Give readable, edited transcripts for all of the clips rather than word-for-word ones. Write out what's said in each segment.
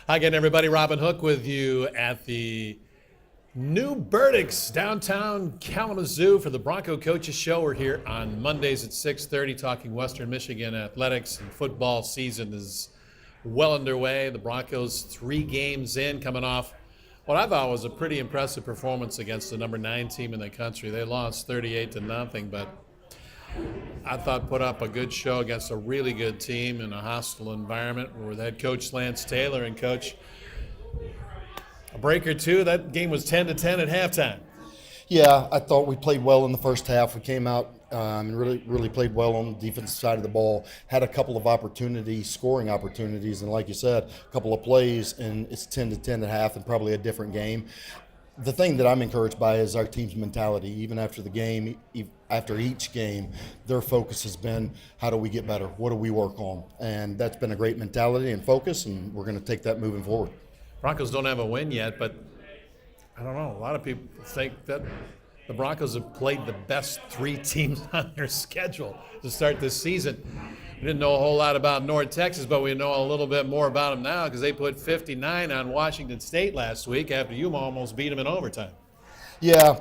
Hi again, everybody. Robin Hook with you at the New Burdicks downtown Kalamazoo for the Bronco Coaches Show. We're here on Mondays at 6:30 talking Western Michigan athletics, and football season is well underway. The Broncos 3 games in, coming off what I thought was a pretty impressive performance against the number 9 team in the country. They lost 38-0, but I thought put up a good show against a really good team in a hostile environment with head coach Lance Taylor and coach a break or two. That game was 10-10 at halftime. Yeah, I thought we played well in the first half. We came out and really played well on the defensive side of the ball. Had a couple of opportunities, scoring opportunities, and like you said, a couple of plays, and it's 10-10 at half, and probably a different game. The thing that I'm encouraged by is our team's mentality. Even after the game, after each game, their focus has been, how do we get better? What do we work on? And that's been a great mentality and focus, and we're going to take that moving forward. Broncos don't have a win yet, but I don't know. A lot of people think that the Broncos have played the best 3 teams on their schedule to start this season. We didn't know a whole lot about North Texas, but we know a little bit more about them now because they put 59 on Washington State last week after you almost beat them in overtime. Yeah,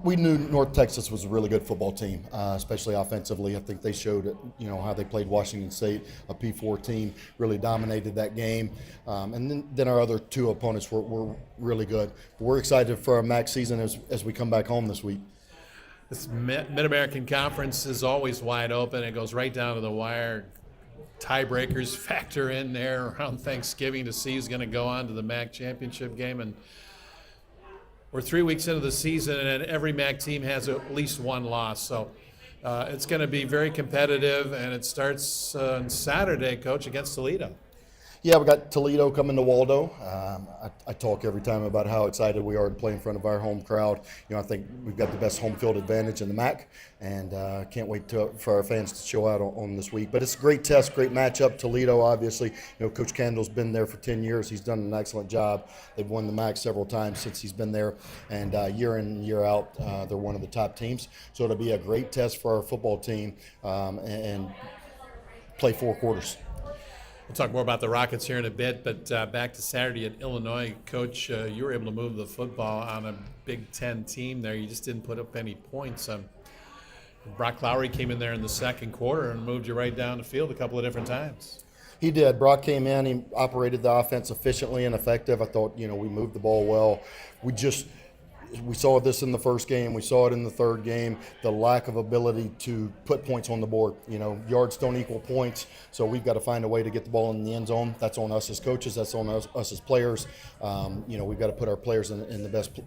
we knew North Texas was a really good football team, especially offensively. I think they showed it, how they played Washington State, a P4 team, really dominated that game. And then our other 2 opponents were really good. But we're excited for our MAC season as we come back home this week. This Mid-American Conference is always wide open. It goes right down to the wire. Tiebreakers factor in there around Thanksgiving to see who's going to go on to the MAC championship game. And we're 3 weeks into the season, and every MAC team has at least 1 loss. So it's going to be very competitive, and it starts on Saturday, Coach, against Toledo. Yeah, we got Toledo coming to Waldo. I talk every time about how excited we are to play in front of our home crowd. I think we've got the best home field advantage in the MAC, and can't wait for our fans to show out on this week. But it's a great test, great matchup. Toledo, obviously, Coach Kendall's been there for 10 years. He's done an excellent job. They've won the MAC several times since he's been there, and year in and year out, they're one of the top teams. So it'll be a great test for our football team and play 4 quarters. We'll talk more about the Rockets here in a bit, but back to Saturday at Illinois. Coach, you were able to move the football on a Big Ten team there. You just didn't put up any points. Brock Lowry came in there in the second quarter and moved you right down the field a couple of different times. He did. Brock came in. He operated the offense efficiently and effective. I thought, we moved the ball well. We saw this in the first game. We saw it in the third game, the lack of ability to put points on the board. Yards don't equal points, so we've got to find a way to get the ball in the end zone. That's on us as coaches. That's on us as players. We've got to put our players in the best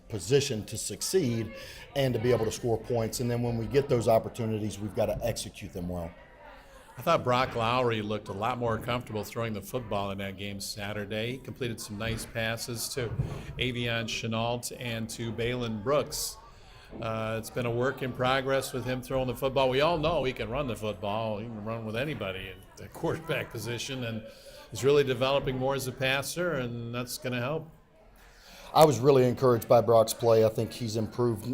position to succeed and to be able to score points. And then when we get those opportunities, we've got to execute them well. I thought Brock Lowry looked a lot more comfortable throwing the football in that game Saturday. He completed some nice passes to Avion Chenault and to Balin Brooks. It's been a work in progress with him throwing the football. We all know he can run the football. He can run with anybody at the quarterback position, and he's really developing more as a passer, and that's going to help. I was really encouraged by Brock's play. I think he's improved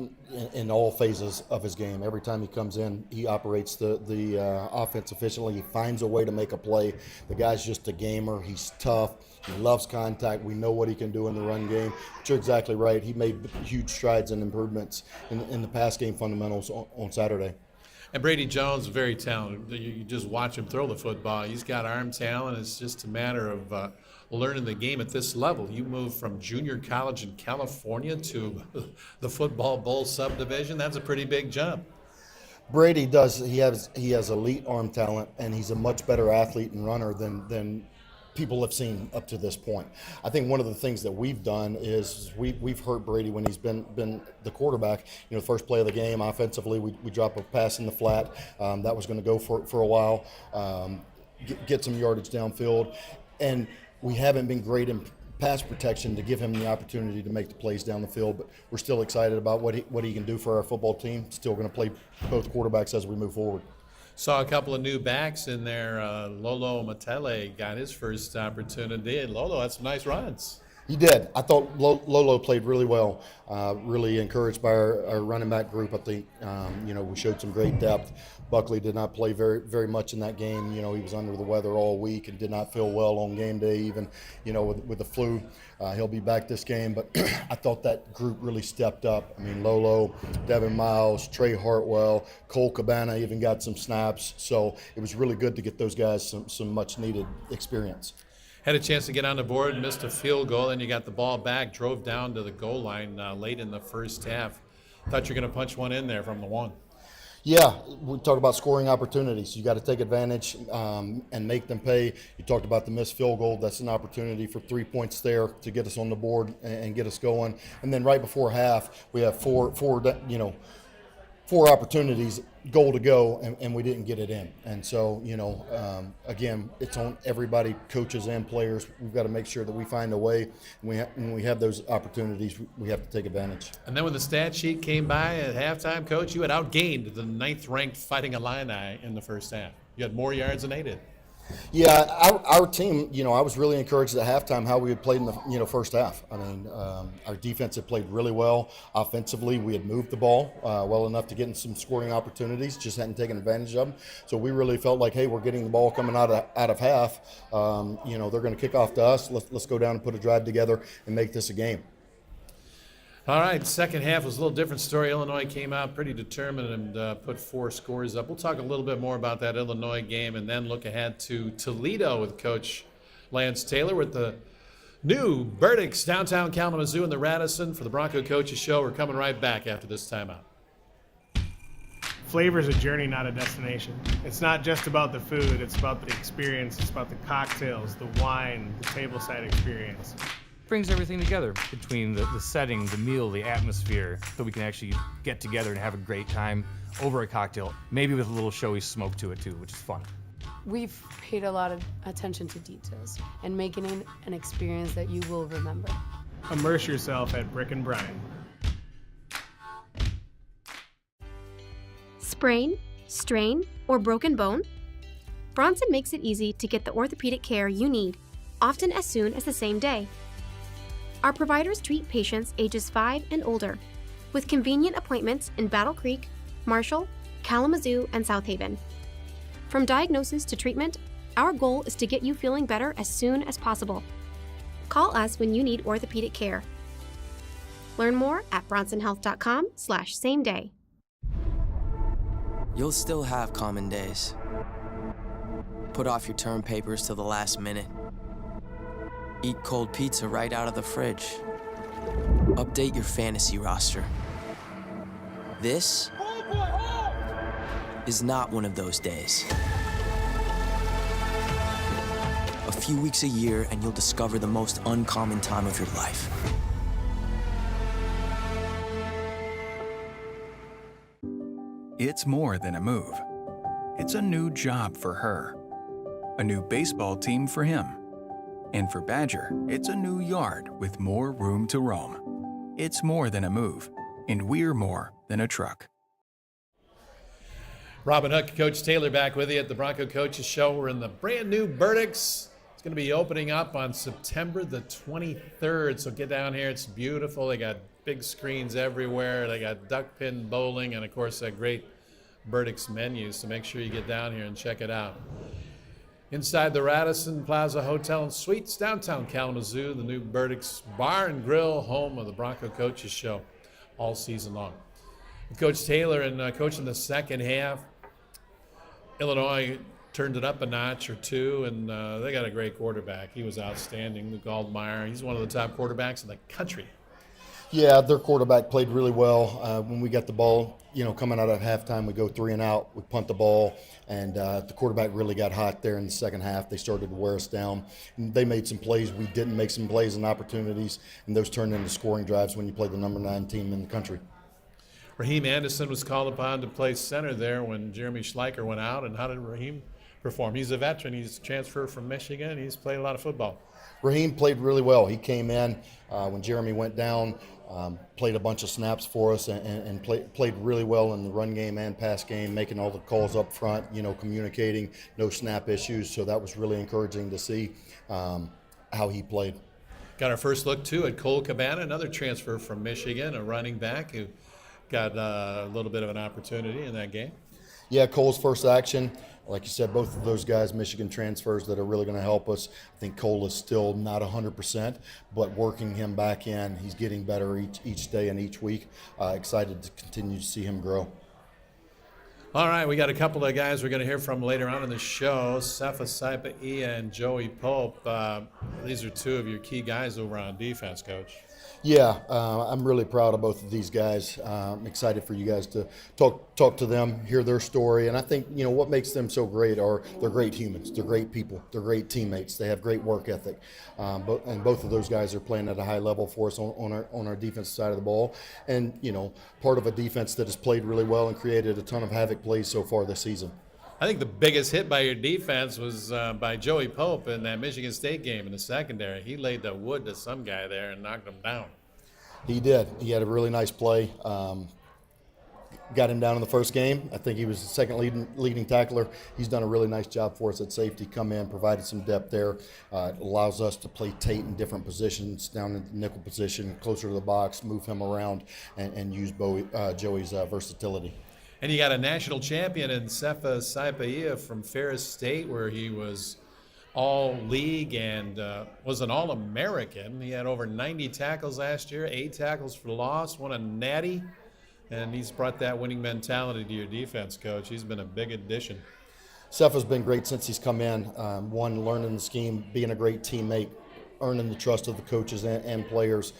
in all phases of his game. Every time he comes in, he operates the offense efficiently. He finds a way to make a play. The guy's just a gamer. He's tough. He loves contact. We know what he can do in the run game. But you're exactly right. He made huge strides and improvements in the pass game fundamentals on Saturday. And Brady Jones is very talented. You just watch him throw the football. He's got arm talent. It's just a matter of learning the game at this level. You move from junior college in California to the football bowl subdivision. That's a pretty big jump. Brady does. He has elite arm talent, and he's a much better athlete and runner than people have seen up to this point. I think one of the things that we've done is we've hurt Brady when he's been the quarterback. The first play of the game, offensively, we drop a pass in the flat. That was going to go for a while, get some yardage downfield. And we haven't been great in pass protection to give him the opportunity to make the plays down the field, but we're still excited about what he can do for our football team. Still going to play both quarterbacks as we move forward. Saw a couple of new backs in there. Lolo Matele got his first opportunity, and Lolo had some nice runs. He did. I thought Lolo played really well. Really encouraged by our running back group. I think we showed some great depth. Buckley did not play very much in that game. He was under the weather all week and did not feel well on game day, even with the flu. He'll be back this game, but I thought that group really stepped up. I mean, Lolo, Devin Miles, Trey Hartwell, Cole Cabana even got some snaps. So it was really good to get those guys some much needed experience. Had a chance to get on the board, missed a field goal, and you got the ball back, drove down to the goal line late in the first half. Thought you were going to punch one in there from the one. Yeah, we talk about scoring opportunities. You got to take advantage and make them pay. You talked about the missed field goal. That's an opportunity for 3 points there to get us on the board and get us going. And then right before half, we have four opportunities, goal to go, and we didn't get it in. And so, again, it's on everybody, coaches and players. We've got to make sure that we find a way. When we have those opportunities, we have to take advantage. And then when the stat sheet came by at halftime, Coach, you had outgained the 9th-ranked Fighting Illini in the first half. You had more yards than they did. Yeah, our team, I was really encouraged at halftime how we had played in the first half. I mean, our defense had played really well. Offensively, we had moved the ball well enough to get in some scoring opportunities, just hadn't taken advantage of them. So we really felt like, hey, we're getting the ball coming out of half. They're going to kick off to us. Let's go down and put a drive together and make this a game. All right, second half was a little different story. Illinois came out pretty determined and put 4 scores up. We'll talk a little bit more about that Illinois game and then look ahead to Toledo with Coach Lance Taylor with the new Burdick's downtown Kalamazoo and the Radisson for the Bronco Coaches Show. We're coming right back after this timeout. Flavor is a journey, not a destination. It's not just about the food, it's about the experience, it's about the cocktails, the wine, the tableside experience. Brings everything together between the setting, the meal, the atmosphere, so we can actually get together and have a great time over a cocktail, maybe with a little showy smoke to it too, which is fun. We've paid a lot of attention to details and making it an experience that you will remember. Immerse yourself at Brick and Brine. Sprain, strain, or broken bone? Bronson makes it easy to get the orthopedic care you need, often as soon as the same day. Our providers treat patients ages 5 and older, with convenient appointments in Battle Creek, Marshall, Kalamazoo, and South Haven. From diagnosis to treatment, our goal is to get you feeling better as soon as possible. Call us when you need orthopedic care. Learn more at bronsonhealth.com/same day. You'll still have common days. Put off your term papers till the last minute. Eat cold pizza right out of the fridge. Update your fantasy roster. This is not one of those days. A few weeks a year and you'll discover the most uncommon time of your life. It's more than a move. It's a new job for her. A new baseball team for him. And for Badger, it's a new yard with more room to roam. It's more than a move, and we're more than a truck. Robin Hook, Coach Taylor back with you at the Bronco Coaches Show. We're in the brand new Burdick's. It's going to be opening up on September the 23rd, so get down here. It's beautiful. They got big screens everywhere. They got duck pin bowling and, of course, that great Burdick's menu, so make sure you get down here and check it out. Inside the Radisson Plaza Hotel and Suites, downtown Kalamazoo, the new Burdick's Bar and Grill, home of the Bronco Coaches Show all season long. Coach Taylor and coaching the second half, Illinois turned it up a notch or two, and they got a great quarterback. He was outstanding, Luke Altmaier. He's one of the top quarterbacks in the country. Yeah, their quarterback played really well. When we got the ball, coming out of halftime, we go 3 and out. We punt the ball, and the quarterback really got hot there in the second half. They started to wear us down. And they made some plays. We didn't make some plays and opportunities, and those turned into scoring drives when you play the number 9 team in the country. Raheem Anderson was called upon to play center there when Jeremy Schleicher went out. And how did Raheem perform? He's a veteran. He's transferred from Michigan. He's played a lot of football. Raheem played really well. He came in when Jeremy went down, played a bunch of snaps for us, and played really well in the run game and pass game, making all the calls up front, communicating, no snap issues. So that was really encouraging to see how he played. Got our first look, too, at Cole Cabana, another transfer from Michigan, a running back who got a little bit of an opportunity in that game. Yeah, Cole's first action. Like you said, both of those guys, Michigan transfers that are really going to help us. I think Cole is still not 100%, but working him back in, he's getting better each day and each week. Excited to continue to see him grow. All right, we got a couple of guys we're going to hear from later on in the show, Sefa Saipaia and Joey Pope. These are two of your key guys over on defense, Coach. Yeah, I'm really proud of both of these guys. I'm excited for you guys to talk to them, hear their story, and I think what makes them so great are they're great humans, they're great people, they're great teammates, they have great work ethic, and both of those guys are playing at a high level for us on our defensive side of the ball, and part of a defense that has played really well and created a ton of havoc plays so far this season. I think the biggest hit by your defense was by Joey Pope in that Michigan State game in the secondary. He laid the wood to some guy there and knocked him down. He did. He had a really nice play. Got him down in the first game. I think he was the second leading tackler. He's done a really nice job for us at safety. Come in, provided some depth there. It allows us to play Tate in different positions, down in the nickel position, closer to the box, move him around, and use Joey's versatility. And you got a national champion in Sefa Saipaia from Ferris State, where he was all-league and was an All-American. He had over 90 tackles last year, 8 tackles for loss, won a natty, and he's brought that winning mentality to your defense, Coach. He's been a big addition. Sefa's been great since he's come in. One, learning the scheme, being a great teammate, earning the trust of the coaches and players.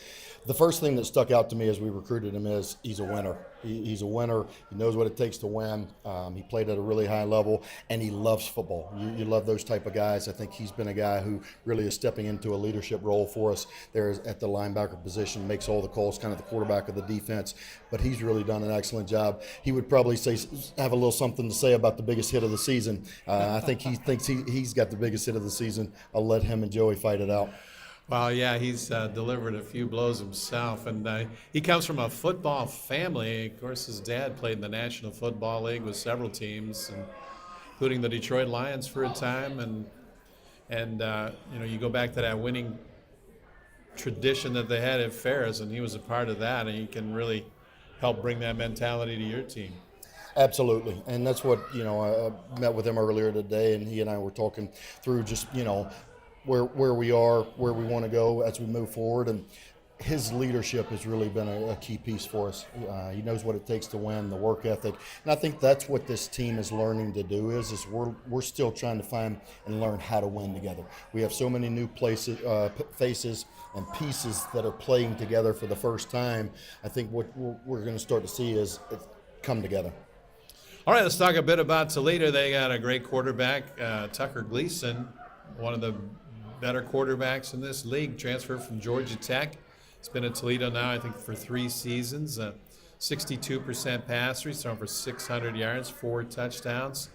The first thing that stuck out to me as we recruited him is he's a winner. He's a winner. He knows what it takes to win. He played at a really high level, and he loves football. You love those type of guys. I think he's been a guy who really is stepping into a leadership role for us there at the linebacker position, makes all the calls, kind of the quarterback of the defense. But he's really done an excellent job. He would probably have a little something to say about the biggest hit of the season. I think he thinks he's got the biggest hit of the season. I'll let him and Joey fight it out. Well, yeah, he's delivered a few blows himself, and he comes from a football family. Of course, his dad played in the National Football League with several teams, including the Detroit Lions for a time, and you go back to that winning tradition that they had at Ferris, and he was a part of that, and he can really help bring that mentality to your team. Absolutely, and that's what I met with him earlier today, and he and I were talking through just where we are, where we want to go as we move forward, and his leadership has really been a key piece for us. He knows what it takes to win, the work ethic, and I think that's what this team is learning to do. Is we're still trying to find and learn how to win together. We have so many new faces and pieces that are playing together for the first time. I think what we're going to start to see is it come together. All right, let's talk a bit about Toledo. They got a great quarterback, Tucker Gleason, one of the better quarterbacks in this league, transferred from Georgia Tech. He's been at Toledo now, I think, for 3 seasons. 62% passer. He's thrown for 600 yards, 4 touchdowns.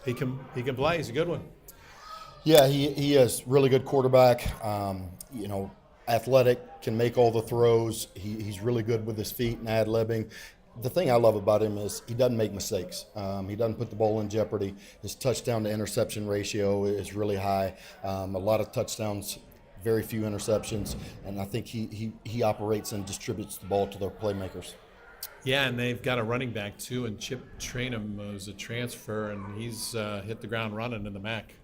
He can play. He's a good one. Yeah, he is really good quarterback. Athletic, can make all the throws. He's really good with his feet and ad-libbing. The thing I love about him is he doesn't make mistakes. He doesn't put the ball in jeopardy. His touchdown to interception ratio is really high. A lot of touchdowns, very few interceptions, and I think he operates and distributes the ball to their playmakers. Yeah, and they've got a running back too, and Chip Trainum was a transfer, and he's hit the ground running in the MAC.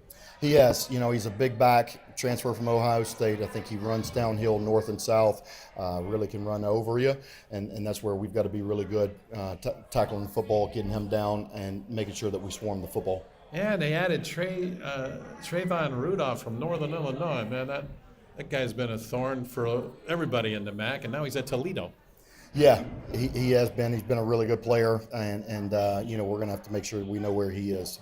He has. He's a big back, transfer from Ohio State. I think he runs downhill north and south, really can run over you, and that's where we've got to be really good tackling the football, getting him down, and making sure that we swarm the football. Yeah, and they added Trayvon Rudolph from Northern Illinois. Man, that guy's been a thorn for everybody in the MAC, and now he's at Toledo. Yeah, he has been. He's been a really good player, and we're going to have to make sure we know where he is.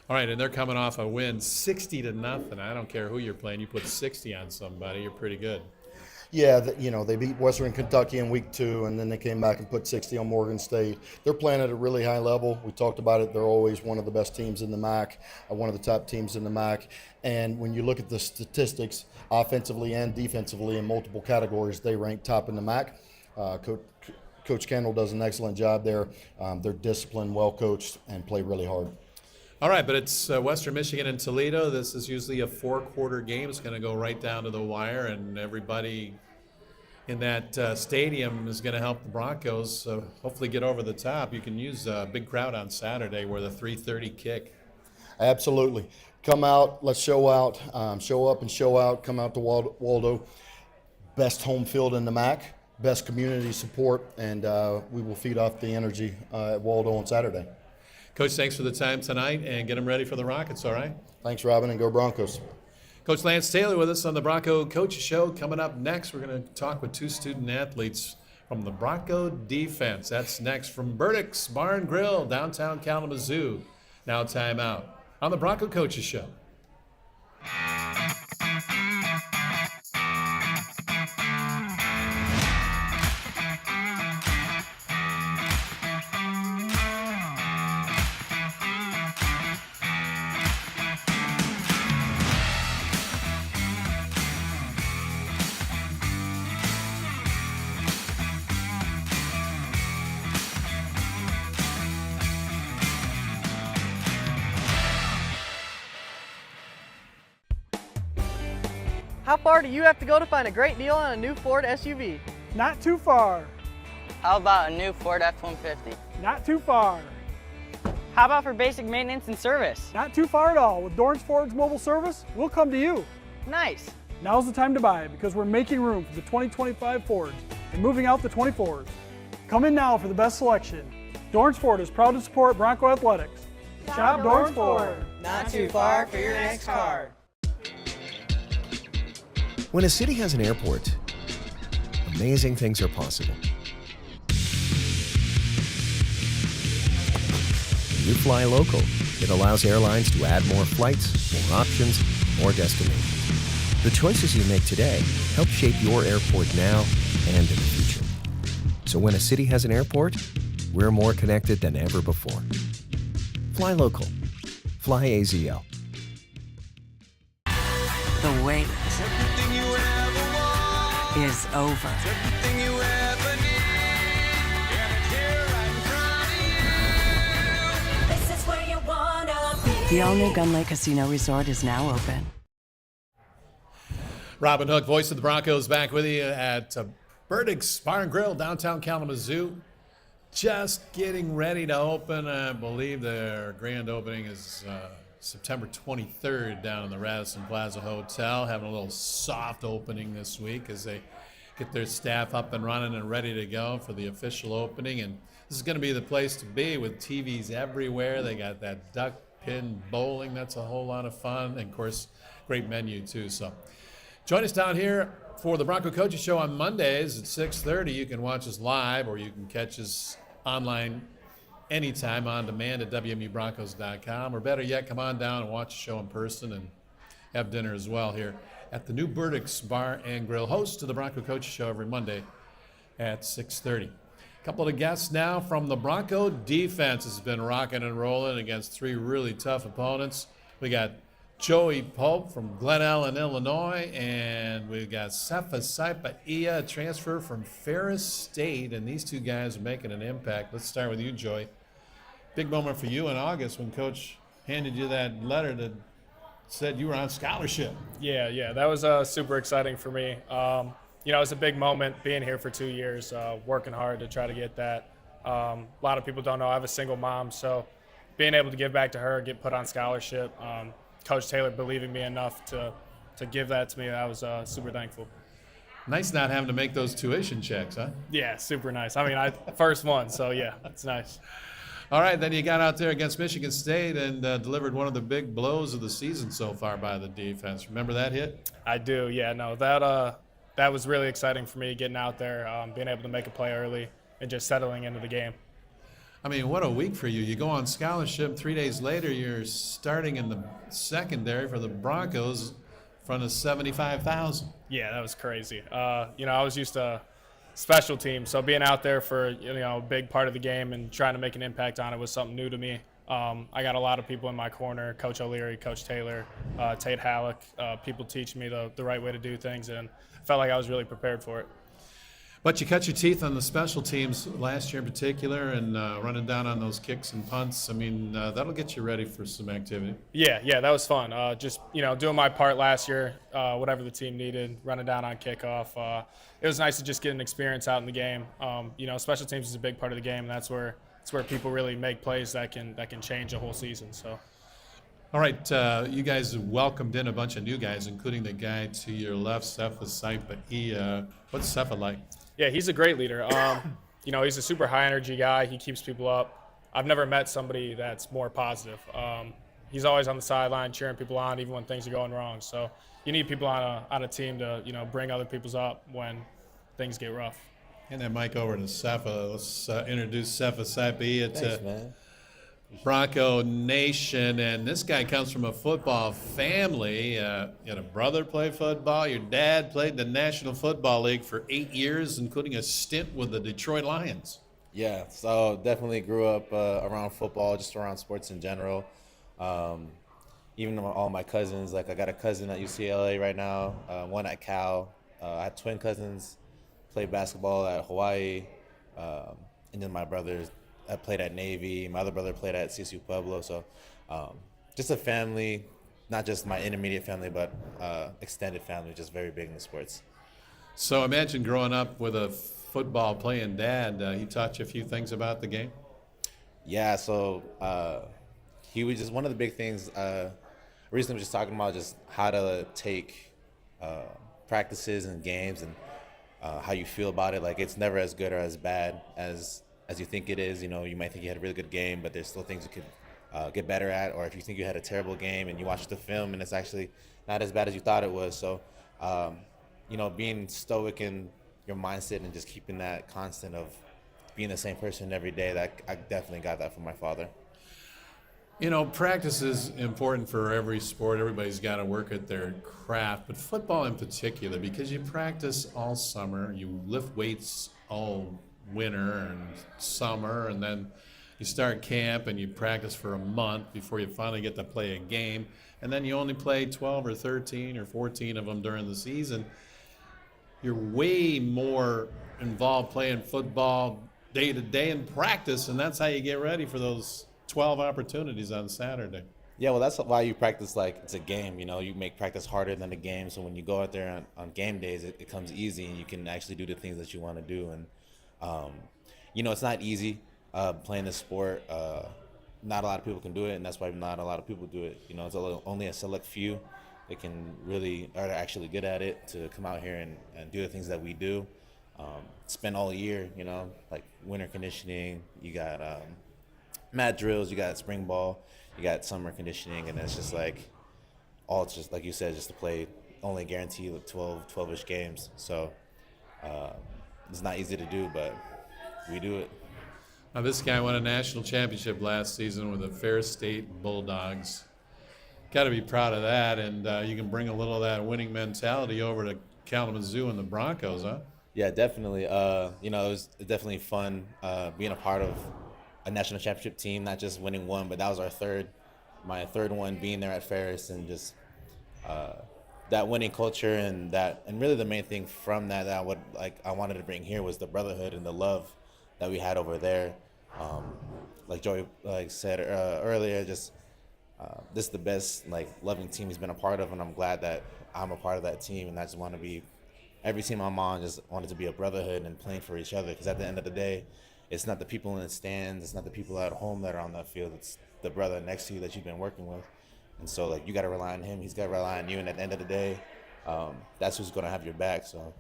All right, and they're coming off a win 60-0. I don't care who you're playing. You put 60 on somebody, you're pretty good. Yeah, they beat Western Kentucky in week 2, and then they came back and put 60 on Morgan State. They're playing at a really high level. We talked about it. They're always one of the best teams in the MAC, one of the top teams in the MAC. And when you look at the statistics, offensively and defensively in multiple categories, they rank top in the MAC. Coach Kendall does an excellent job there. They're disciplined, well coached, and play really hard. All right, but it's Western Michigan and Toledo. This is usually a 4-quarter game. It's going to go right down to the wire, and everybody in that stadium is going to help the Broncos hopefully get over the top. You can use a big crowd on Saturday with a 3:30 kick. Absolutely. Come out, let's show out, show up and show out, come out to Waldo. Best home field in the MAC, best community support, and we will feed off the energy at Waldo on Saturday. Coach, thanks for the time tonight, and get them ready for the Rockets, all right? Thanks, Robin, and go Broncos. Coach Lance Taylor with us on the Bronco Coaches Show. Coming up next, we're going to talk with 2 student athletes from the Bronco defense. That's next from Burdick's Bar and Grill, downtown Kalamazoo. Now time out on the Bronco Coaches Show. How far do you have to go to find a great deal on a new Ford SUV? Not too far. How about a new Ford F-150? Not too far. How about for basic maintenance and service? Not too far at all. With Dorrance Ford's mobile service, we'll come to you. Nice. Now's the time to buy because we're making room for the 2025 Fords and moving out the 24s. Come in now for the best selection. Dorrance Ford is proud to support Bronco Athletics. Shop Dorrance Ford. Not too far for your next car. When a city has an airport, amazing things are possible. You fly local. It allows airlines to add more flights, more options, more destinations. The choices you make today help shape your airport now and in the future. So when a city has an airport, we're more connected than ever before. Fly local. Fly AZL. The wait is over. The all-new Gun Lake Casino Resort is now open. Robin Hook, voice of the Broncos, back with you at Burdick's Bar and Grill, downtown Kalamazoo. Just getting ready to open. I believe their grand opening is September 23rd down in the Radisson Plaza Hotel. Having a little soft opening this week as they get their staff up and running and ready to go for the official opening. And this is going to be the place to be with TVs everywhere. They got that duck pin bowling. That's a whole lot of fun. And, of course, great menu, too. So join us down here for the Bronco Coaches Show on Mondays at 6:30. You can watch us live or you can catch us online anytime on demand at WMUBroncos.com. Or better yet, come on down and watch the show in person and have dinner as well here at the new Burdick's Bar and Grill, host to the Bronco Coaches Show every Monday at 6:30. A couple of guests now from the Bronco defense has been rocking and rolling against 3 really tough opponents. We got Joey Pope from Glen Ellen, Illinois, and we've got Sefa Saipa-Ia, a transfer from Ferris State, and these 2 guys are making an impact. Let's start with you, Joey. Big moment for you in August when Coach handed you that letter that said you were on scholarship. Yeah, that was super exciting for me. It was a big moment being here for 2 years, working hard to try to get that. A lot of people don't know I have a single mom, so being able to give back to her, get put on scholarship, Coach Taylor believing me enough to give that to me, I was super thankful. Nice not having to make those tuition checks, huh? Yeah, super nice. I mean, first one, so yeah, it's nice. All right, then you got out there against Michigan State and delivered one of the big blows of the season so far by the defense. Remember that hit? I do, yeah. No, that was really exciting for me, getting out there, being able to make a play early and just settling into the game. I mean, what a week for you. You go on scholarship. 3 days later, you're starting in the secondary for the Broncos in front of 75,000. Yeah, that was crazy. I was used to special teams, so being out there for a big part of the game and trying to make an impact on it was something new to me. I got a lot of people in my corner, Coach O'Leary, Coach Taylor, Tate Halleck, people teach me the right way to do things, and I felt like I was really prepared for it. But you cut your teeth on the special teams last year in particular, and running down on those kicks and punts. I mean, that'll get you ready for some activity. Yeah, that was fun. Just doing my part last year, whatever the team needed, running down on kickoff. It was nice to just get an experience out in the game. Special teams is a big part of the game. That's where people really make plays that can change a whole season. So. All right, you guys welcomed in a bunch of new guys, including the guy to your left, Sefa Saipa. What's Sefa like? Yeah, he's a great leader. He's a super high energy guy. He keeps people up. I've never met somebody that's more positive. He's always on the sideline cheering people on, even when things are going wrong. So you need people on a team to bring other people's up when things get rough. Hand that mic over to Sefa. Let's introduce Sefa Saipa Thanks, to man. Bronco Nation, and this guy comes from a football family. You had a brother play football. Your dad played in the National Football League for 8 years, including a stint with the Detroit Lions. Yeah, so definitely grew up around football, just around sports in general. Even all my cousins, like I got a cousin at UCLA right now, one at Cal. I had twin cousins, played basketball at Hawaii, and then my brothers. I played at Navy. My other brother played at CSU Pueblo. So just a family, not just my intermediate family, but extended family, just very big in the sports. So imagine growing up with a football playing dad. He taught you a few things about the game? Yeah, so he was just one of the big things. Recently was just talking about just how to take practices and games and how you feel about it. Like it's never as good or as bad as you think it is. You might think you had a really good game, but there's still things you could get better at. Or if you think you had a terrible game and you watch the film and it's actually not as bad as you thought it was. So, being stoic in your mindset and just keeping that constant of being the same person every day, that I definitely got that from my father. Practice is important for every sport. Everybody's got to work at their craft, but football in particular, because you practice all summer, you lift weights all winter and summer, and then you start camp and you practice for a month before you finally get to play a game, and then you only play 12 or 13 or 14 of them during the season. You're way more involved playing football day to day in practice, and that's how you get ready for those 12 opportunities on Saturday. Yeah, well, that's why you practice like it's a game. You make practice harder than a game, so when you go out there on game days, it comes easy and you can actually do the things that you want to do. And it's not easy playing this sport. Not a lot of people can do it, and that's why not a lot of people do it. It's only a select few that can really are actually good at it to come out here and do the things that we do. Spend all year, like winter conditioning. You got mat drills, you got spring ball, you got summer conditioning, and it's just like all it's just like you said, just to play only guaranteed 12-ish games. So it's not easy to do, but we do it. Now, this guy won a national championship last season with the Fair State Bulldogs. Got to be proud of that, and you can bring a little of that winning mentality over to Kalamazoo and the Broncos, huh? Yeah, definitely. It was definitely fun being a part of a national championship team, not just winning one, but that was my third one being there at Ferris, and just that winning culture and really the main thing from that I wanted to bring here was the brotherhood and the love that we had over there. Like Joey said earlier, just this is the best loving team he's been a part of, and I'm glad that I'm a part of that team. And I just want to be every team I'm on. Just wanted to be a brotherhood and playing for each other, because at the end of the day, it's not the people in the stands, it's not the people at home that are on that field. It's the brother next to you that you've been working with. And so you got to rely on him. He's got to rely on you. And at the end of the day, that's who's going to have your back. So.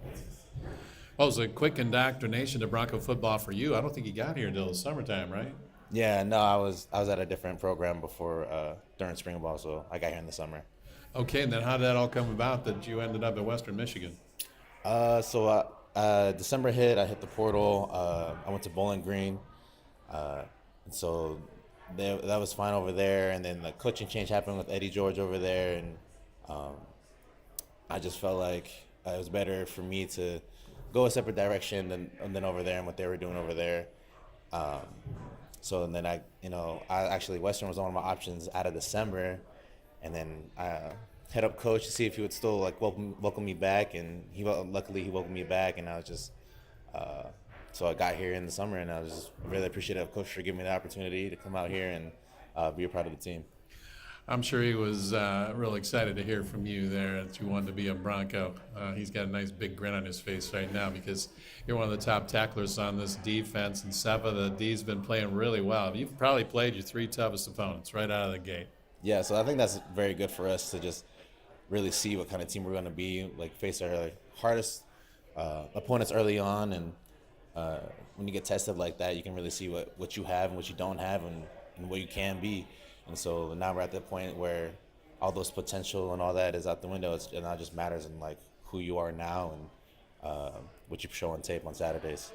Well, it was a quick indoctrination to Bronco football for you. I don't think you got here until the summertime, right? Yeah, no, I was at a different program before during spring ball, so I got here in the summer. Okay, and then how did that all come about that you ended up at Western Michigan? December hit, I hit the portal. I went to Bowling Green, and so that was fine over there. And then the coaching change happened with Eddie George over there, and I just felt like it was better for me to go a separate direction than over there and what they were doing over there. So and then I actually Western was one of my options out of December, and then I head up coach to see if he would still welcome me back, and luckily he welcomed me back, and I was just So I got here in the summer, and I was just really appreciative of Coach for giving me the opportunity to come out here and be a part of the team. I'm sure he was real excited to hear from you there that you wanted to be a Bronco. He's got a nice big grin on his face right now because you're one of the top tacklers on this defense, and Sepa, the D's been playing really well. You've probably played your 3 toughest opponents right out of the gate. Yeah, so I think that's very good for us to just really see what kind of team we're going to be, like face our hardest opponents early on, and when you get tested like that, you can really see what you have and what you don't have, and what you can be. And so now we're at the point where all those potential and all that is out the window. It now just matters in like who you are now and what you show on tape on Saturdays.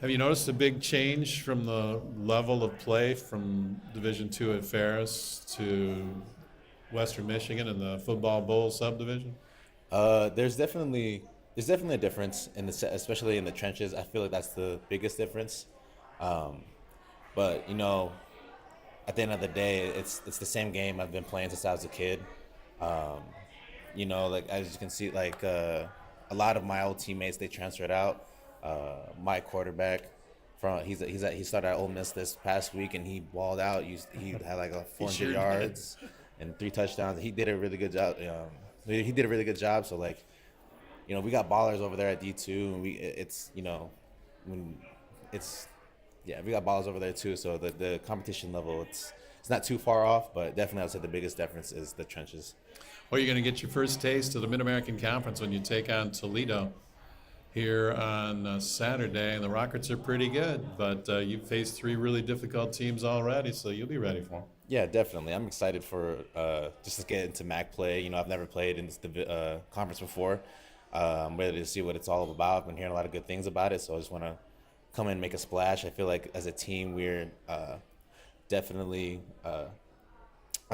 Have you noticed a big change from the level of play from Division II at Ferris to Western Michigan and the Football Bowl subdivision? There's definitely a difference especially in the trenches. I feel like that's the biggest difference. But at the end of the day, it's the same game I've been playing since I was a kid. Like as you can see, like a lot of my old teammates, they transferred out. My quarterback he started at Ole Miss this past week, and he balled out. He had like 400 yards and 3 touchdowns. He did a really good job. He did a really good job. So like, we got ballers over there at D2, and we got ballers over there too. So the competition level, it's not too far off, but definitely I'd say the biggest difference is the trenches. Well, you're going to get your first taste of the Mid-American Conference when you take on Toledo here on Saturday, and the Rockets are pretty good, but you've faced 3 really difficult teams already, so you'll be ready for them. Yeah, definitely. I'm excited for just to get into MAC play. I've never played in this conference before. I'm ready to see what it's all about. I've been hearing a lot of good things about it, so I just want to come in and make a splash. I feel like as a team, we're definitely a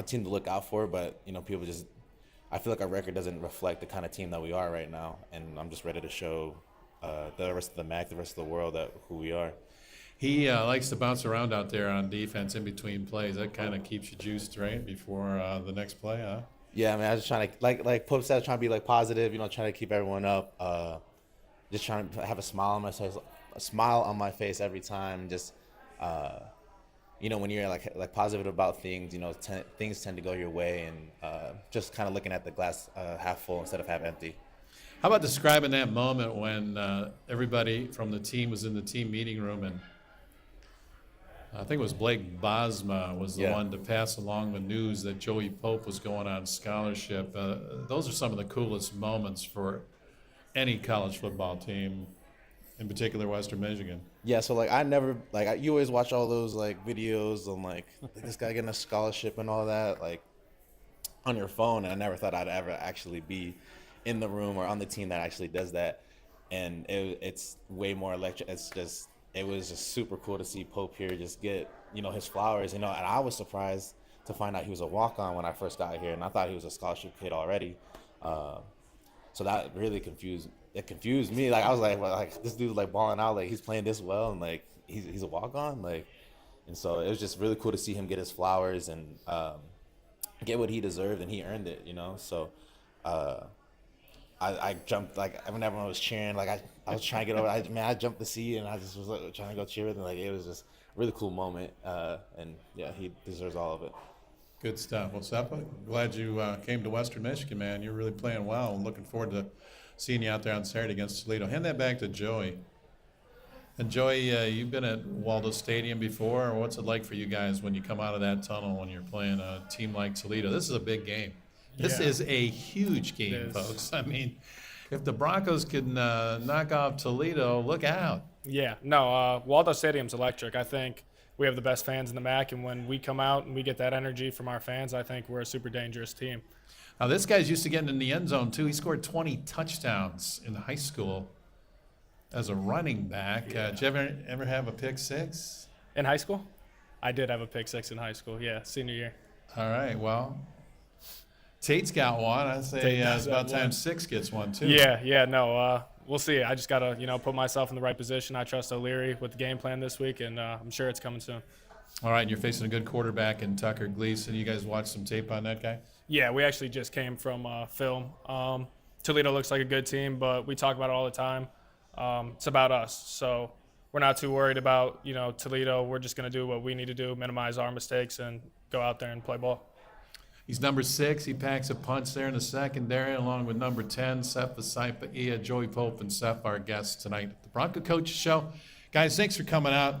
team to look out for, but I feel like our record doesn't reflect the kind of team that we are right now, and I'm just ready to show the rest of the MAC, the rest of the world, who we are. He likes to bounce around out there on defense in between plays. That kind of keeps you juiced, right, before the next play, huh? Yeah, I mean, I was just trying to, like Pope said, trying to be like positive, trying to keep everyone up, just trying to have a smile on my face every time. Just when you're like positive about things, things tend to go your way, and just kind of looking at the glass half full instead of half empty. How about describing that moment when everybody from the team was in the team meeting room, and I think it was Blake Bosma was the one to pass along the news that Joey Pope was going on scholarship. Those are some of the coolest moments for any college football team, in particular Western Michigan. Yeah, so you always watch all those videos on this guy getting a scholarship and all that on your phone, and I never thought I'd ever actually be in the room or on the team that actually does that, and it's way more electric. It was just super cool to see Pope here just get his flowers, and I was surprised to find out he was a walk-on when I first got here, and I thought he was a scholarship kid already. So that really confused me. I was like, this dude's balling out, he's playing this well, and he's a walk-on, and so it was just really cool to see him get his flowers and get what he deserved, and he earned it, So I jumped when everyone was cheering, I was trying to get over. I jumped the seat and I just was trying to go cheer with him. It was just a really cool moment, and yeah, he deserves all of it. Good stuff. Well, Sepa, glad you came to Western Michigan, man. You're really playing well, and looking forward to seeing you out there on Saturday against Toledo. Hand that back to Joey. And Joey, you've been at Waldo Stadium before. What's it like for you guys when you come out of that tunnel when you're playing a team like Toledo? This is a big game. This is a huge game, folks. I mean, if the Broncos can knock off Toledo, look out. Yeah, no, Waldo Stadium's electric. I think we have the best fans in the MAC, and when we come out and we get that energy from our fans, I think we're a super dangerous team. Now, this guy's used to getting in the end zone, too. He scored 20 touchdowns in high school as a running back. Did you ever have a pick six? In high school? I did have a pick six in high school, senior year. All right, well, Tate's got one. I'd say it's about time Six gets one, too. No, we'll see. I just got to, put myself in the right position. I trust O'Leary with the game plan this week, and I'm sure it's coming soon. All right, and you're facing a good quarterback in Tucker Gleason. You guys watched some tape on that guy? Yeah, we actually just came from film. Toledo looks like a good team, but we talk about it all the time. It's about us. So we're not too worried about, Toledo. We're just going to do what we need to do, minimize our mistakes, and go out there and play ball. He's number 6. He packs a punch there in the secondary, along with number 10, Seth Vasaipa, Joey Pope, and Seth, our guests tonight at the Bronco Coaches Show. Guys, thanks for coming out.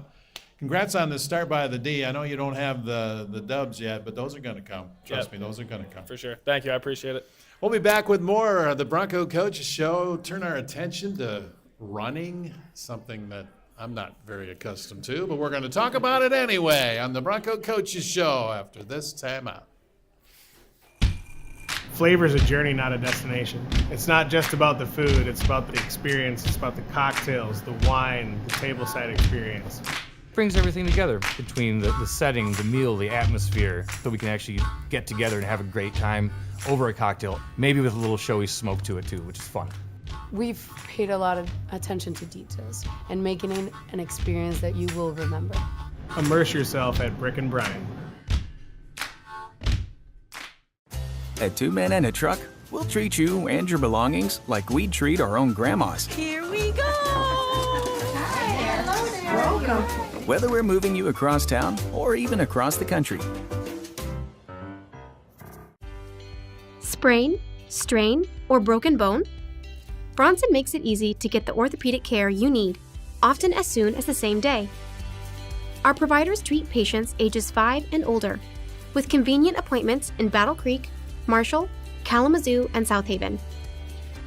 Congrats on the start by the D. I know you don't have the dubs yet, but those are going to come. Trust me, those are going to come. For sure. Thank you. I appreciate it. We'll be back with more of the Bronco Coaches Show. Turn our attention to running, something that I'm not very accustomed to, but we're going to talk about it anyway on the Bronco Coaches Show after this timeout. Flavor is a journey, not a destination. It's not just about the food, it's about the experience, it's about the cocktails, the wine, the tableside experience. Brings everything together between the setting, the meal, the atmosphere, so we can actually get together and have a great time over a cocktail, maybe with a little showy smoke to it too, which is fun. We've paid a lot of attention to details and making an experience that you will remember. Immerse yourself at Brick and Brine. At 2 Men and a Truck, we'll treat you and your belongings like we'd treat our own grandmas. Here we go! Hi, hello there. Welcome. Whether we're moving you across town or even across the country. Sprain, strain, or broken bone? Bronson makes it easy to get the orthopedic care you need, often as soon as the same day. Our providers treat patients ages 5 and older, with convenient appointments in Battle Creek, Marshall, Kalamazoo, and South Haven.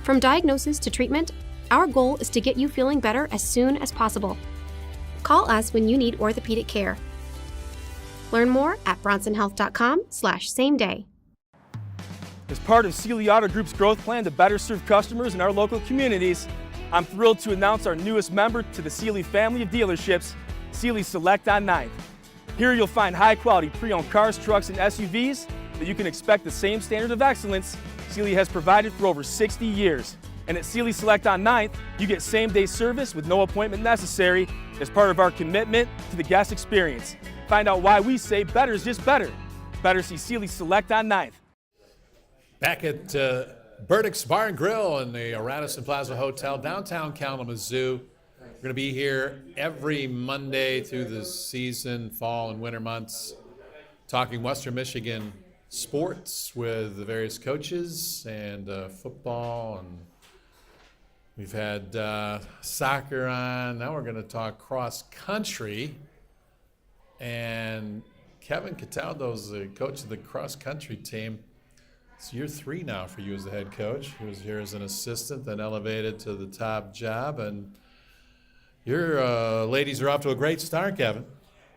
From diagnosis to treatment, our goal is to get you feeling better as soon as possible. Call us when you need orthopedic care. Learn more at bronsonhealth.com/same day. As part of Sealy Auto Group's growth plan to better serve customers in our local communities, I'm thrilled to announce our newest member to the Sealy family of dealerships, Sealy Select on 9th. Here you'll find high-quality pre-owned cars, trucks, and SUVs that you can expect the same standard of excellence Sealy has provided for over 60 years. And at Sealy Select on 9th, you get same-day service with no appointment necessary as part of our commitment to the guest experience. Find out why we say better is just better. Better see Sealy Select on 9th. Back at Burdick's Bar and Grill in the Radisson Plaza Hotel, downtown Kalamazoo. We're going to be here every Monday through the season, fall and winter months, talking Western Michigan sports with the various coaches and football. And we've had soccer on. Now we're going to talk cross country. And Kevin Cataldo's the coach of the cross country team. It's year 3 now for you as the head coach. He was here as an assistant, then elevated to the top job. And your ladies are off to a great start, Kevin.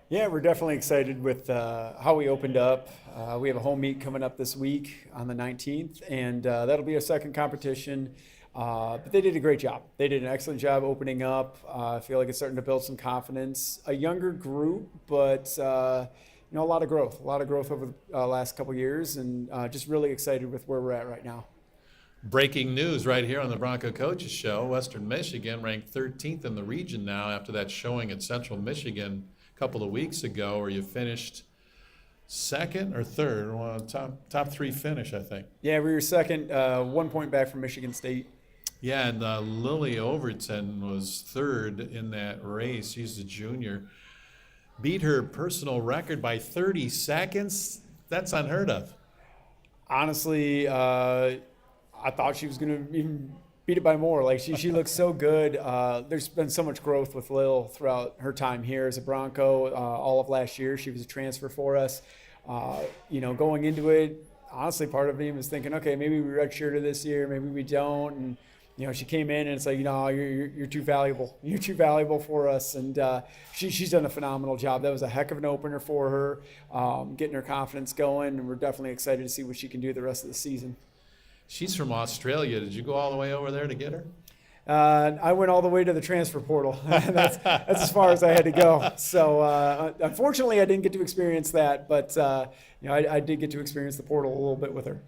Yeah, we're definitely excited with how we opened up. We have a home meet coming up this week on the 19th, and that'll be a second competition. But they did a great job. They did an excellent job opening up. I feel like it's starting to build some confidence. A younger group, but a lot of growth over the last couple years, and just really excited with where we're at right now. Breaking news right here on the Bronco Coaches Show. Western Michigan ranked 13th in the region now after that showing at Central Michigan a couple of weeks ago, where you finished second or third, well, top 3 finish, I think. Yeah, we were second, 1 point back from Michigan State. Yeah, and Lily Overton was third in that race. She's a junior. Beat her personal record by 30 seconds. That's unheard of. Honestly, I thought she was going to even beat it by more. Like she looks so good. There's been so much growth with Lil throughout her time here as a Bronco. All of last year, she was a transfer for us. Going into it, honestly, part of me was thinking, okay, maybe we redshirted this year, maybe we don't. And she came in and it's like, you're too valuable. You're too valuable for us. And she's done a phenomenal job. That was a heck of an opener for her, getting her confidence going. And we're definitely excited to see what she can do the rest of the season. She's from Australia. Did you go all the way over there to get her? I went all the way to the transfer portal. That's as far as I had to go. So unfortunately, I didn't get to experience that. But I did get to experience the portal a little bit with her.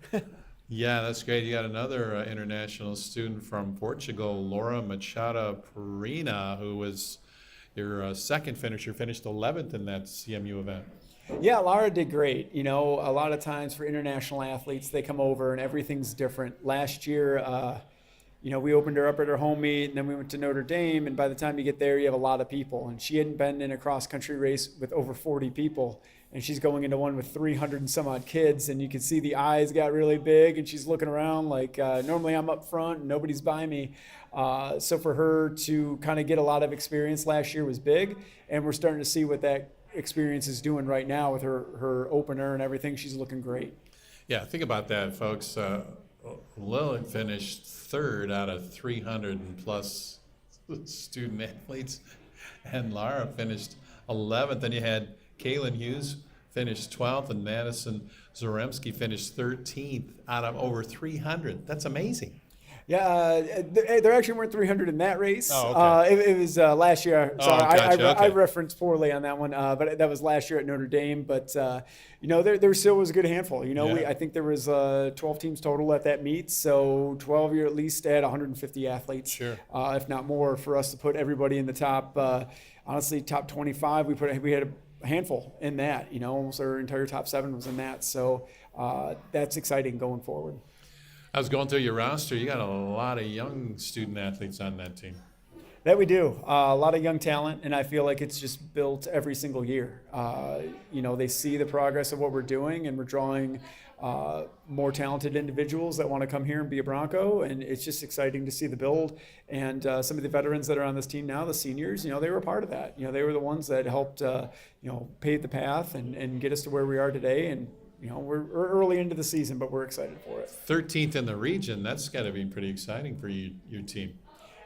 Yeah, that's great. You got another international student from Portugal, Laura Machado Perina, who was your second finisher, finished 11th in that CMU event. Yeah, Laura did great. A lot of times for international athletes, they come over and everything's different. Last year, we opened her up at her home meet, and then we went to Notre Dame, and by the time you get there, you have a lot of people. And she hadn't been in a cross-country race with over 40 people, and she's going into one with 300 and some odd kids, and you can see the eyes got really big, and she's looking around like, normally I'm up front, and nobody's by me. So for her to kind of get a lot of experience last year was big, and we're starting to see what that experience is doing right now with her opener and everything. She's looking great. Yeah, think about that, folks. Lilith finished third out of 300 and plus student athletes, and Lara finished 11th. And you had Kaylin Hughes finished 12th, and Madison Zaremski finished 13th out of over 300. That's amazing. Yeah, there actually weren't 300 in that race. Oh, okay. It was last year. Sorry, Gotcha, I okay. referenced poorly on that one, but that was last year at Notre Dame. But there still was a good handful. Yeah. I think there was 12 teams total at that meet, so 12 you're at least at 150 athletes, Sure. If not more, for us to put everybody in the top. Honestly, top 25. We had a handful in that. Almost our entire top 7 was in that. So that's exciting going forward. I was going through your roster. You got a lot of young student athletes on that team. That we do. A lot of young talent, and I feel like it's just built every single year. They see the progress of what we're doing, and we're drawing more talented individuals that want to come here and be a Bronco, and it's just exciting to see the build. And some of the veterans that are on this team now, the seniors, they were a part of that. They were the ones that helped, pave the path and get us to where we are today. And we're early into the season, but we're excited for it. 13th in the region. That's got to be pretty exciting for your team.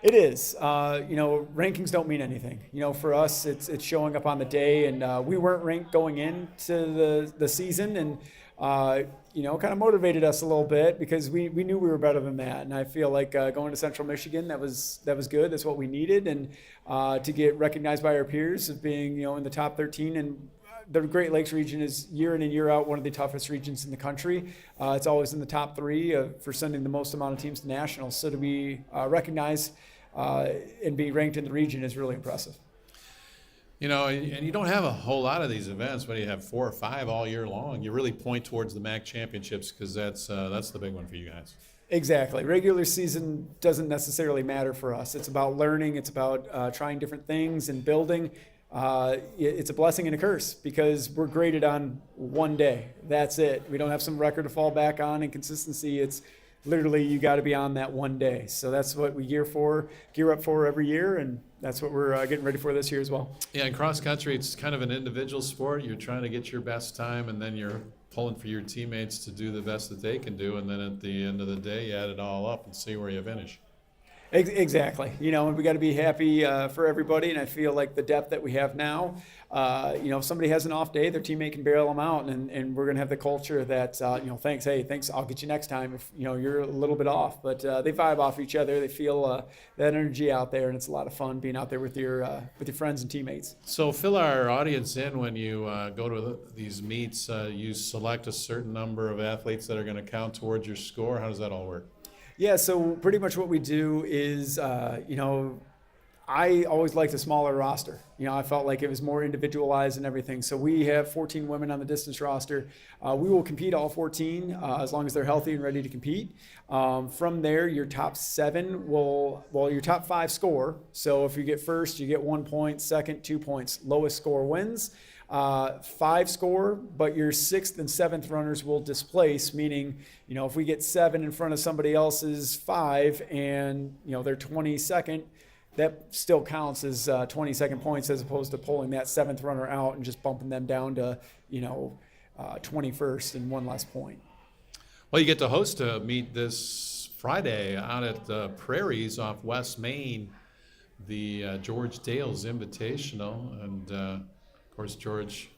It is. Rankings don't mean anything. For us, it's showing up on the day, and we weren't ranked going into the season, and kind of motivated us a little bit because we knew we were better than that. And I feel like going to Central Michigan, that was good. That's what we needed, and to get recognized by our peers of being in the top 13. And the Great Lakes region is year in and year out one of the toughest regions in the country. It's always in the top 3 for sending the most amount of teams to nationals. So to be recognized and be ranked in the region is really impressive. And you don't have a whole lot of these events, but you have 4 or 5 all year long. You really point towards the MAC championships because that's the big one for you guys. Exactly. Regular season doesn't necessarily matter for us. It's about learning. It's about trying different things and building. It's a blessing and a curse because we're graded on one day. That's it. We don't have some record to fall back on and consistency. It's literally you got to be on that one day. So that's what we gear up for every year, and that's what we're getting ready for this year as well. Yeah, in cross country, it's kind of an individual sport. You're trying to get your best time, and then you're pulling for your teammates to do the best that they can do, and then at the end of the day, you add it all up and see where you finish. Exactly. And we got to be happy for everybody. And I feel like the depth that we have now, if somebody has an off day, their teammate can bail them out. And we're going to have the culture that, thanks, I'll get you next time if, you're a little bit off. But they vibe off each other. They feel that energy out there. And it's a lot of fun being out there with your friends and teammates. So fill our audience in when you go to these meets. You select a certain number of athletes that are going to count towards your score. How does that all work? Yeah, so pretty much what we do is, I always liked a smaller roster. I felt like it was more individualized and everything. So we have 14 women on the distance roster. We will compete all 14 as long as they're healthy and ready to compete. From there, your top 7 your top 5 score. So if you get first, you get 1 point, second, 2 points. Lowest score wins. 5 score, but your 6th and 7th runners will displace, meaning, if we get 7 in front of somebody else's 5 and, they're 22nd, that still counts as 22nd points as opposed to pulling that 7th runner out and just bumping them down to, 21st and 1 less point. Well, you get to host a meet this Friday out at the Prairies off West Main, the George Dales Invitational, and of course, George,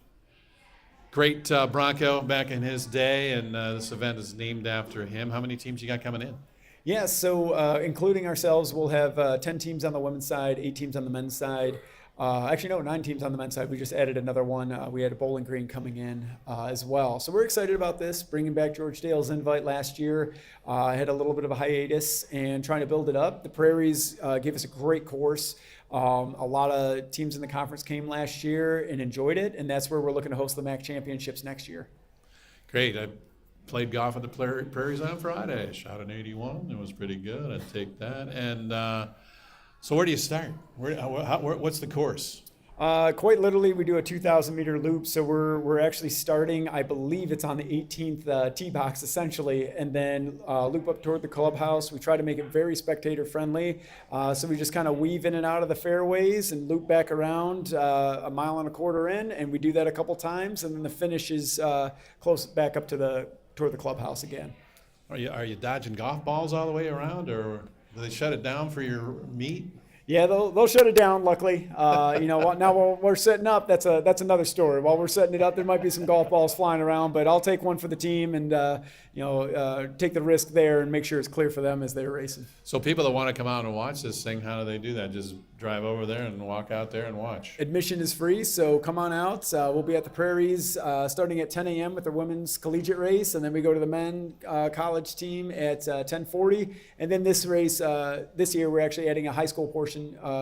great Bronco back in his day, and this event is named after him. How many teams you got coming in? Yeah, so including ourselves, we'll have 10 teams on the women's side, 8 teams on the men's side. 9 teams on the men's side. We just added another one. We had a Bowling Green coming in as well. So we're excited about this, bringing back George Dale's invite last year. Had a little bit of a hiatus and trying to build it up. The Prairies gave us a great course. A lot of teams in the conference came last year and enjoyed it, and that's where we're looking to host the MAC championships next year. Great. played golf at the Prairies on Friday. Shot an 81. It was pretty good. I'd take that. And so where do you start? What's the course? Quite literally, we do a 2,000-meter loop. So we're actually starting, I believe it's on the 18th tee box, essentially, and then loop up toward the clubhouse. We try to make it very spectator-friendly. So we just kind of weave in and out of the fairways and loop back around a mile and a quarter in, and we do that a couple times, and then the finish is close back up to toward the clubhouse again. Are you dodging golf balls all the way around, or do they shut it down for your meet? Yeah, they'll shut it down. Luckily, now while we're setting up, that's another story. While we're setting it up, there might be some golf balls flying around, but I'll take one for the team and take the risk there and make sure it's clear for them as they're racing. So people that want to come out and watch this thing, how do they do that? Just drive over there and walk out there and watch. Admission is free, so come on out. We'll be at the Prairies starting at 10 a.m. with the women's collegiate race, and then we go to the men college team at 10:40. And then this race, this year, we're actually adding a high school portion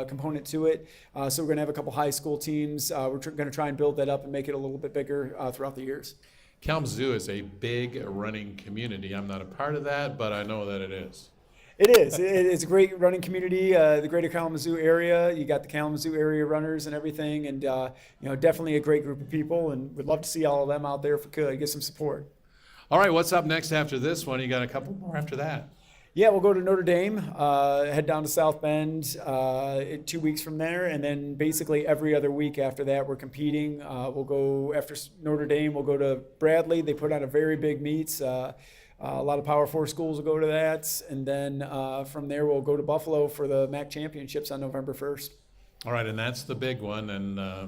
component to it. So we're going to have a couple high school teams. We're going to try and build that up and make it a little bit bigger throughout the years. Kalamazoo is a big running community. I'm not a part of that, but I know that it is. It is. It's a great running community, the greater Kalamazoo area. You got the Kalamazoo area runners and everything, and definitely a great group of people, and we'd love to see all of them out there if we could, get some support. All right, what's up next after this one? You got a couple more after that. Yeah, we'll go to Notre Dame, head down to South Bend 2 weeks from there, and then basically every other week after that we're competing. We'll go after Notre Dame, we'll go to Bradley. They put on a very big meets. A lot of Power 4 schools will go to that, and then from there we'll go to Buffalo for the MAC Championships on November 1st. All right, and that's the big one, and I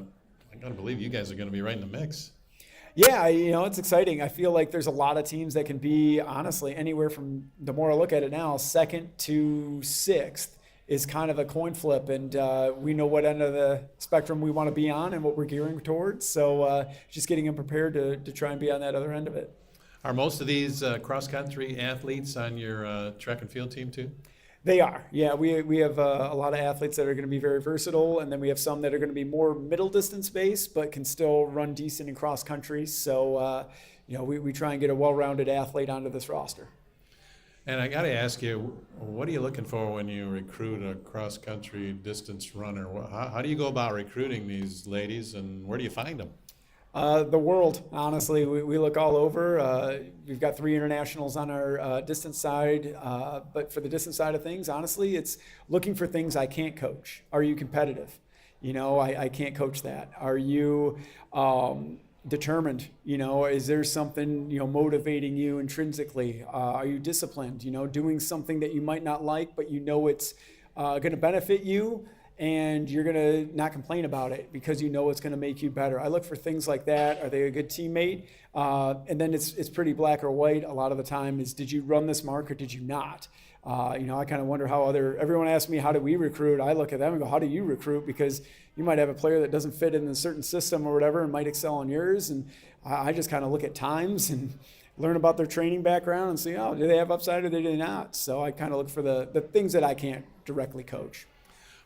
gotta believe you guys are going to be right in the mix. Yeah, it's exciting. I feel like there's a lot of teams that can be, honestly, anywhere from, the more I look at it now, second to sixth is kind of a coin flip, and we know what end of the spectrum we want to be on and what we're gearing towards. So just getting them prepared to try and be on that other end of it. Are most of these cross-country athletes on your track and field team too? They are. Yeah, we have a lot of athletes that are going to be very versatile, and then we have some that are going to be more middle distance based, but can still run decent in cross country. So, we try and get a well-rounded athlete onto this roster. And I got to ask you, what are you looking for when you recruit a cross-country distance runner? How do you go about recruiting these ladies, and where do you find them? The world, honestly, we look all over. We've got 3 internationals on our distance side, but for the distance side of things, honestly, it's looking for things I can't coach. Are you competitive? I can't coach that. Are you determined? Is there something, motivating you intrinsically? Are you disciplined? Doing something that you might not like, but it's going to benefit you, and you're going to not complain about it because it's going to make you better. I look for things like that. Are they a good teammate? And then it's pretty black or white a lot of the time is, did you run this mark or did you not? I kind of wonder how everyone asks me, how do we recruit? I look at them and go, how do you recruit? Because you might have a player that doesn't fit in a certain system or whatever and might excel on yours. And I just kind of look at times and learn about their training background and see, do they have upside or do they not? So I kind of look for the things that I can't directly coach.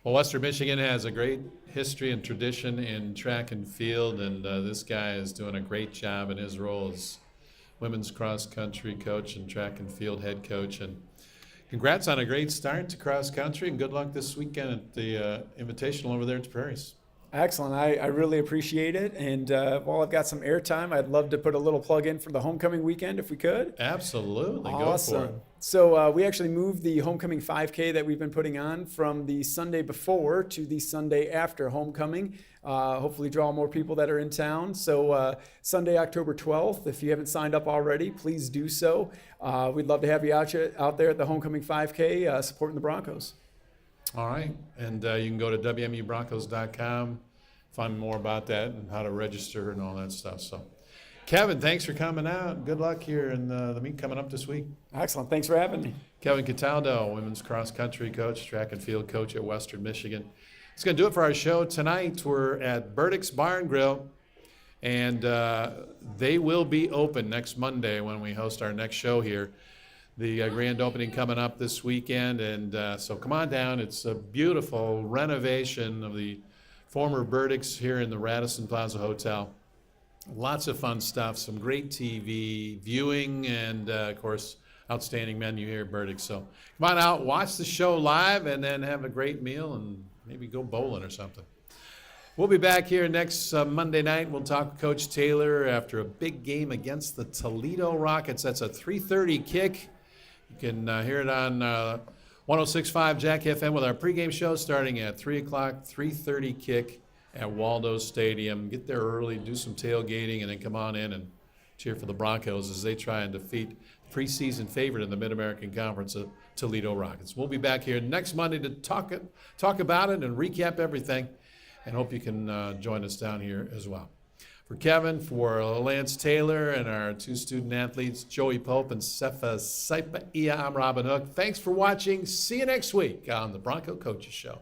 Well, Western Michigan has a great history and tradition in track and field, and this guy is doing a great job in his role as women's cross-country coach and track and field head coach. And congrats on a great start to cross-country, and good luck this weekend at the Invitational over there at the Prairies. Excellent. I really appreciate it. And while I've got some airtime, I'd love to put a little plug in for the homecoming weekend if we could. Absolutely. Awesome. Go for it. So we actually moved the homecoming 5K that we've been putting on from the Sunday before to the Sunday after homecoming. Hopefully draw more people that are in town. So Sunday, October 12th, if you haven't signed up already, please do so. We'd love to have you out there at the homecoming 5K supporting the Broncos. All right, and you can go to WMUBroncos.com, find more about that and how to register and all that stuff. So, Kevin, thanks for coming out. Good luck here in the meet coming up this week. Excellent. Thanks for having me. Kevin Cataldo, women's cross-country coach, track and field coach at Western Michigan. It's going to do it for our show tonight. We're at Burdick's Bar and Grill, and they will be open next Monday when we host our next show here. The grand opening coming up this weekend, and so come on down. It's a beautiful renovation of the former Burdick's here in the Radisson Plaza Hotel. Lots of fun stuff, some great TV viewing, and of course, outstanding menu here at Burdick's. So come on out, watch the show live, and then have a great meal and maybe go bowling or something. We'll be back here next Monday night. We'll talk to Coach Taylor after a big game against the Toledo Rockets. That's a 3:30 kick. You can hear it on 106.5 Jack FM with our pregame show starting at 3 o'clock, 3:30 kick at Waldo Stadium. Get there early, do some tailgating, and then come on in and cheer for the Broncos as they try and defeat preseason favorite in the Mid-American Conference of Toledo Rockets. We'll be back here next Monday to talk about it and recap everything, and hope you can join us down here as well. For Kevin, for Lance Taylor, and our two student athletes, Joey Pope and Sefa Saipa, I'm Robin Hook. Thanks for watching. See you next week on the Bronco Coaches Show.